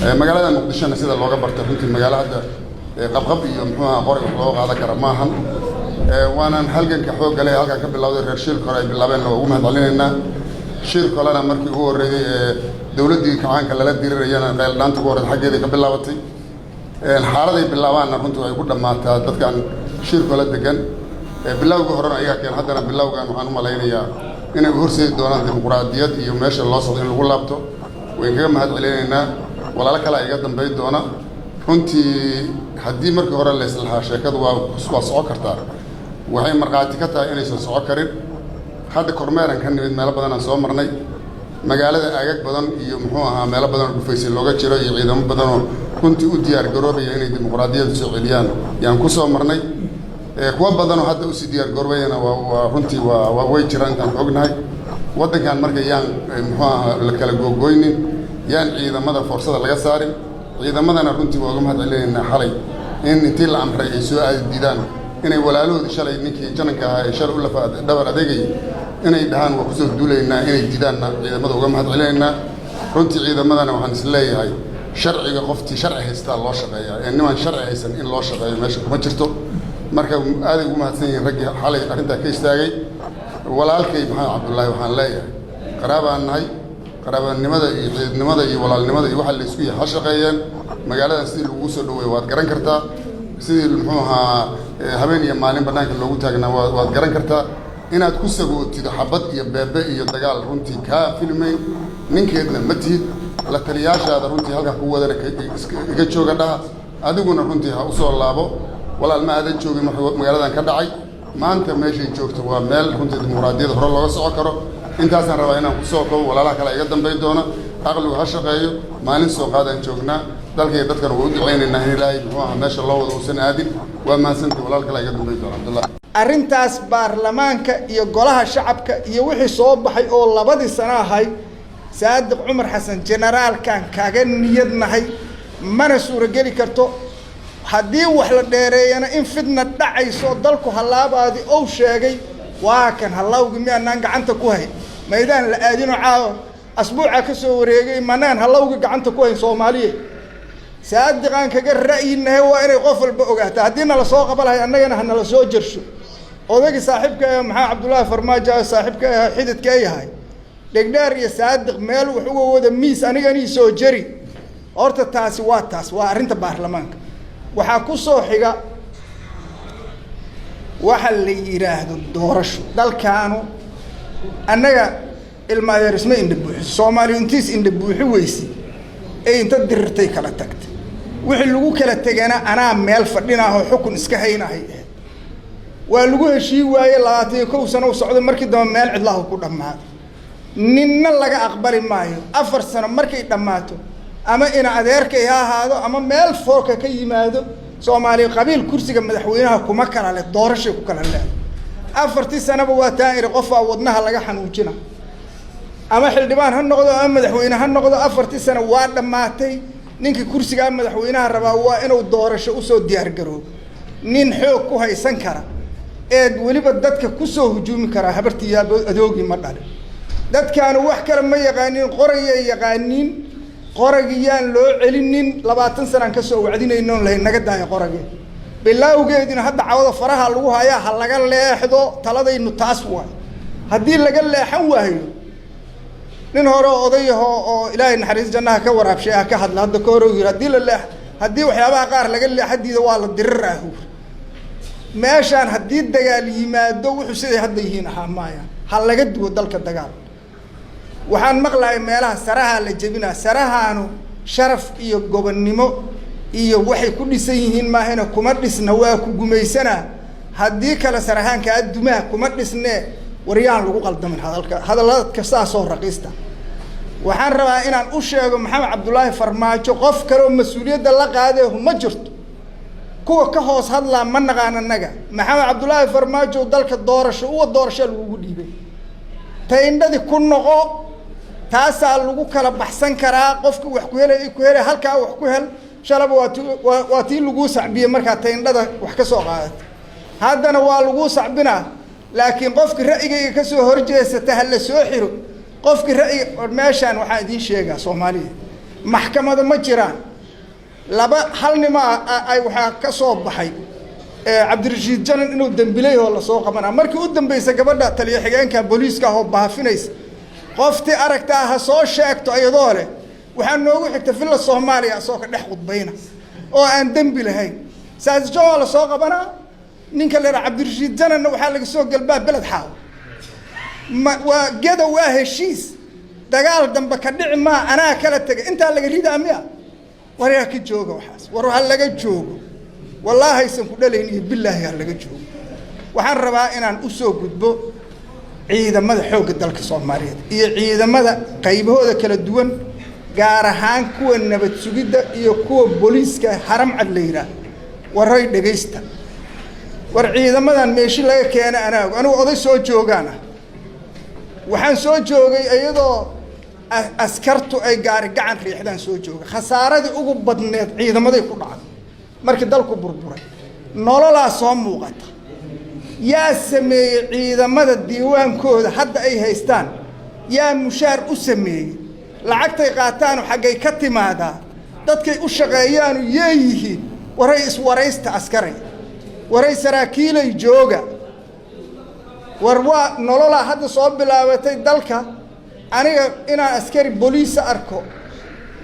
magaalada muqdishona sida looga bartay runtii magaalada qabqab iyo muxuu qori loo qaada kara maahan waanan halganka xoog galay halka ka bilowday reer shil kale ay bilaabeen oo ugu mahadcelinaynaa shil kalena markii uu horeeyay dawladii kacaanka lala dirirayana qayl dhaanta ku horeeyay xageeda ka bilaabatay xaaladay bilaabaana runtii ay ku dhamaataa dadkan shil kale degan bilowga horena ayaga keen haddana bilowgan waxaan u malaynayaa inay horseedi doonaan dimuqraadiyad iyo meesha loo socdo in lagu laabto way kaga mahadcelinaynaa walaalo kale iga dambeey doona runtii haddii markii hore la islahaa sheekadu waa socon kartaa waxay marqaati ka tahay inaysan socon karin hadda kormeeran ka nimid meelo badan aan soo marnay magaalada aagag badan iyo muxuu ahaa meelo badan oo dhufaysay looga jiro iyo ciidamo badan oo runtii u diyaar garoobaya inay dimuqraadiyadda soo celiyaan yaan ku soo marnay kuwa badan oo hadda usii diyaar garoobayana waa runtii waa way jiraan intaan ognahay waddankan marka yaan muxuu ahaa la kala googooynin yaan ciidamada fursada laga saarin ciidamadana runtii waa uga mahadcelinaynaa xalay in intii la amray ay soo aadi diidaan inay walaalahoodii shalay ninkii jananka ahaa ee shalay u lafa dhabar adeegay inay dhahaan waa kusoo duulaynaa inay diidaanna ciidamada uga mahadcelinaynaa runtii ciidamadana waxaan is leeyahay sharciga qoftii sharci haystaa loo shaqeeyaa ee niman sharci haysan in loo shaqeeyo meesha kuma jirto marka aaday ugu mahadsan yihiin raggii xalay arrintaa ka istaagay walaalkay maxamed cabdullaahi waxaan leeyahay qaraabaan nahay qaraabanimada iyo ciidnimada iyo walaalnimada iyo waxa la isku yahay ha shaqeeyeen magaaladan sidii lagu soo dhaweey waad garan kartaa sidii muxuu ahaa habeen iyo maalin banaanka loogu taagnaa waad garan kartaa inaad ku sagootido xabad iyo beebe iyo dagaal runtii kaa filmayn ninkeedna ma tihid la taliyaashaada runtii halkaa ku wadana iga jooga dhaha adiguna runtii ha u soo laabo walaal ma aadan joogin marka magaaladan ka dhacay maanta meeshay joogto waa meel runtii dimuqraadiyadda hore looga socon karo intaasaan rabaa inaan ku soo koobo walaalaha kale iga dambayn doona aqligu ha shaqeeyo maalin soo qaadaan joognaa dalkay dadkan waa u ducaynaynaa in ilaahay muxuu ahaa meesha loo wado uusan aadin waa mahadsantahay walaal kale iga dambayn doona cabdullah arrintaas baarlamaanka iyo golaha shacabka iyo wixii soo baxay oo labadii sano ahay saadiq cumar xasan generaalkan kaga niyadnahay mana suurageli karto haddii wax la dheereeyana in fidna dhacayso dalku hallaabaadi ou sheegay waa kan hallawgi miyaanaan gacanta ku hayn maydaan la aadino caawa asbuuca ka soo wareegay manaan hallawgi gacanta ku hayn soomaaliya saadiqaan kaga ra'yinahay waa inay qof walba ogaato haddii nala soo qabalahay annagana ha nala soo jersho odagii saaxiibka ee maxaa cabdullaahi farmaajo saaxiibka ee xididka yahay dhegdheer iyo saadiq meel wax uga wada miis aniganii soo jeri horta taasi waa arrinta baarlamaanka waxaa ku soo xiga waxa la yiraahdo doorasho dalkaanu annaga ilma adeer isma indha buuxi Soomaaliya intiis indha buuxi weysi ee inta dirirtay kala tagtay wixii lagu kala tagana anaa meel fadhinaho xukun iska haynahay waa lagu heshii waaye 21 sano u socdo markii dambe meel cidlaha ku dhamaaday ninna laga aqbali maayo 4 sano markay dhamaato ama ina adeerkay ha ahaado ama meel fooka ka yimaado Soomaaliya qabiil kursiga madaxweynaha kuma kala leh doorasho ku kala leh 4 sanaba waa taayir qof wadnaha laga xanuujina ama xildhibaan ha noqdo ama madaxweyne ha noqdo 4 sano waa dhamaatay ninka kursiga madaxweynaha rabaa waa inuu doorasho u soo diyaar garoobo nin xoog ku haysan kara ee waliba dadka ku soo hujuumi kara habartiya adoogi ma dhalin dadkaanu wax kale ma yaqaanin qoraya yaqaanin qoragiyaan loo celinin 20 sano ka soo wacdinayno la naga daayo qoragii bilawgeedina hadda cawada faraha lagu hayaa hal laga leexdo taladaynu taas waa hadii laga leexan waayo nin hore odayaho oo ilaahay naxariis jannaha ka waraabshay ka hadla hadda ka hore hadii la leex hadii waxyaabaha qaar laga leexadiida waa la diriraahu meeshaan hadii dagaal yimaado wuxuu siday hadda yihiin ahamaaya hal laga duwo dalka dagaal waxaan maqlaay meelaha saraha la jabina sarahaanu sharaf iyo gobonnimo iyo waxay ku dhisan yihiin maahina kuma dhisna waa ku gumeysana hadii kala sarahaanka adumaha kuma dhisne wariyaan lagu qaldamin hadalada kasta soo raqiista waxaan rabaa inaan u sheego maxamed cabdullaahi farmaajo qof kale oo mas'uuliyadda la qaaday ma jirto kuwa ka hoos hadla ma naqaan annaga maxamed cabdullaahi farmaajo dalka doorasho lagu dhiibay tayndadi ku noqo taasaa lagu kala baxsan karaa qofka wax ku helay halkaa wax ku hel shalaba waa tii lagu sacbiyay markaa tayndada wax ka soo qaadatay haddana waa lagu sacbinaa laakiin qofka ra'yigayga ka soo horjeesata hal la soo xiro qofka ra'yi meeshaan waxaan idin sheegaa Soomaaliya maxkamada ma jiraan laba hal nima ay waxa ka soo baxay cabdirashiid janan inuu dambilay oo la soo qabanaa markii u dambeysay gabadha taliye xigeenka booliiska oo baafinaysa qoftii aragtaa ha soo sheegto iyadoo leh waxaa noogu xigta filla Soomaaliya soo ka dhex qudbayna oo aan dambi lahayn saas joo la soo qabanaa ninka leeyahay cabdirashiid janan waxa laga soo galbaa beled xaaw waa gedo waa heshiis dagaal dambe ka dhici ma anaa kala tagay inta laga ridaa miya wariya ka jooga waxaas war waxa laga joogo wallahi aysan ku dhaleyn iyo billahi ha laga joogo waxaan rabaa inaan u soo gudbo ciidamada xoogga dalka Soomaaliyeed iyo ciidamada qaybahooda kala duwan gaar ahaan kuwa nabad sugidda iyo kuwa booliiska haram cad leeyra waray dhageysta war ciidamadan meeshii laga keenay anigu oday soo joogaana waxaan soo joogay iyadoo askartu ay gaari gacan riixdaan soo joogay khasaaradii ugu badneed ciidamaday ku dhacday markii dalku burburay nololaa soo muuqata yaa sameeyay ciidamada diiwaankooda hadda ay haystaan yaa mushaar u sameeyay lacagtay qaataan xaggay ka timaadaa dadkay u shaqeeyaan yeeyihiin waray iswaraysta askaray waray saraakiilay jooga warwa nololaa hadda soo bilaabatay dalka aniga inaan askari booliis arko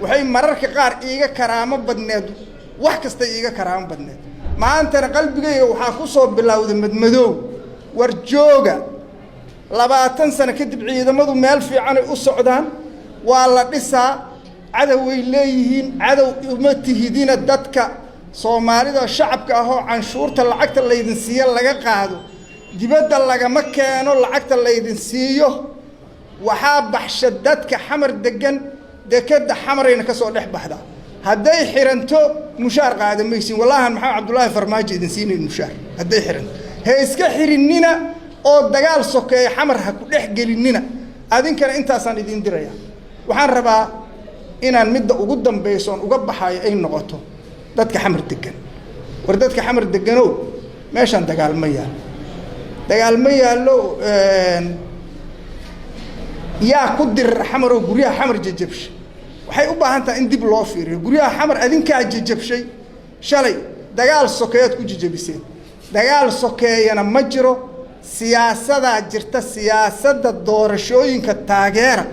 waxay mararka qaar iiga karaamo badneed wax kasta iiga karaamo badneed maanta qalbigayga waxa ku soo bilowday madmadow war jooga 20 sano kadib ciidamadu meel fiican ay u socdaan waa la dhisaa cadow way leeyihiin cadow uma tihidina dadka Soomaalida shacabka ah oo canshuurta lacagta la idin siiyo laga qaado dibadda lagama keeno lacagta la idin siiyo waxa baxsha dadka xamar degan dekada xamarayna ka soo dhex baxda hadday xiranto mushaar qaadamaysin wallahi maxamed cabdullaahi farmaajo idin siinay mushaar hadday xiranto he iska xirinina oo dagaal sokeey xamar ha ku dhex gelinina adinkana intaasan idin diraya waxaan rabaa inaan midda ugu dambaysoon uga baxayo ay noqoto dadka xamar degan war dadka xamar deganow meeshan dagaal ma yaalo yaa ku dir xamar oo guriyaha xamar jajabshay waxay u baahan tahay in dib loo fiiriyo guriyaha xamar adinka jajabshay shalay dagaal sokeeyad ku jajabiseen dagaal sokeeyana ma jiro siyaasada jirta siyaasadda doorashooyinka taageera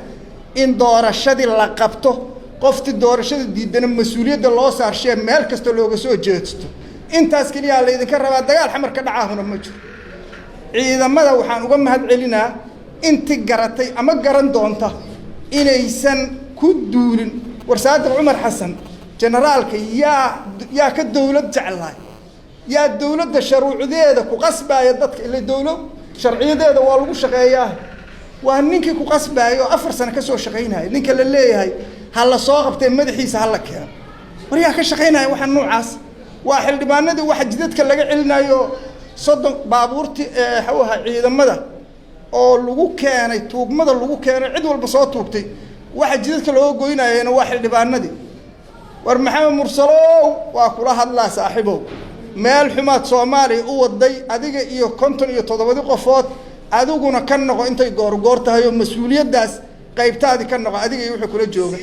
in doorashadii la qabto qofti doorashada diidana mas'uuliyadda loo saarshay meel kasta looga soo jeesto intaas kaliya la idin ka rabaa dagaal xamar ka dhacaahuna ma jiro ciidamada waxaan uga mahad celinaa intii garatay ama garan doonta inaysan ku duulin warsaadda Umar Xasan generaalka yaa ka dawlad jeclaay yaa dawladda sharciyadeeda ku qasbaya dadka ilaa dawlad sharciyadeeda waa lagu shaqeeyaa waa ninkii ku qasbaayo 4 sano ka soo shaqeynay ninka la leeyahay hal la soo qabtay madaxiisa hal la keeno wariyaa ka shaqeynay waxa noocaas waa xildhibaanadii waxa jidadka laga celinayo soddon baabuurtii xawaha ciidamada oo lagu keenay tuugmada lagu keenay cid walba soo tuugtay waxa jidadka loo gooynaayeen waa xildhibaanadii war maxamed mursalow waa kula hadlaa saaxiibow meel xumaad Soomaaliya u waday adiga iyo 57 qofood adiguna ka noqo intay goor tahay oo mas'uuliyadaas qaybtaadi ka noqo adiga iyo wixii kula jooga